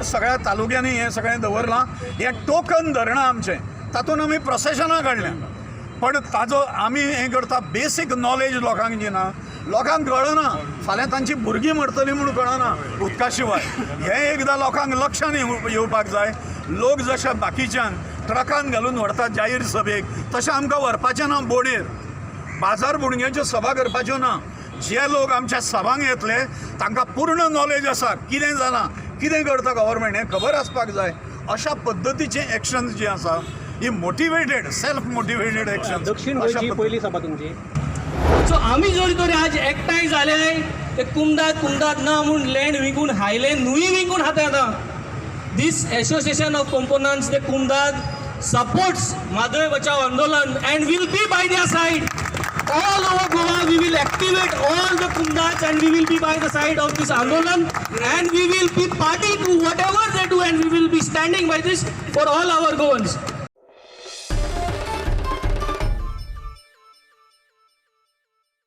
सगळ्या तालुक्यांनी हें सगळें दवरलां. हें टोकन धरणां आमचें, तातूंत आमी प्रॉसेशनां काडल्या. पण ताजो आमी हें करता, बेसीक नॉलेज लोकांक दिना. लोकांक कळना, फाल्यां तांची भुरगीं मरतलीं म्हणून कळना उदका शिवाय. हें एकदां लोकांक लक्षांत येवपाक जाय. लोक जशे बाकीच्यांक ट्रकान घालून व्हरतात जाहीर सभेक, तशें आमकां व्हरपाचें ना बोडेर. बाजार बुणग्यांच्यो सभा करपाच्यो ना. जे लोक आमच्या सभांक येतले तांकां पूर्ण नॉलेज आसा कितें जालां, कितें करता गव्हर्मेंट हें खबर आसपाक जाय. अशा पद्दतीचें एक्शन जें आसा ही मोटिवेटेड, सेल्फ मोटिवेटेड एक्शन. दक्षिण गोंयची पहिली सभा तुमची. सो आमी जर तरी आज एकठांय जाले, ते कुमदाद ना म्हणून लँड विकून हायले न्हूय विकून हाताळटा. This association of components they कुमदाद सपोर्ट्स माधव बचाव आंदोलन and will be by their side. All over Goa we will activate all the Kumdads and we will be by the side of this Andolan and we will be party to whatever they do and we will be standing by this for all our Goans.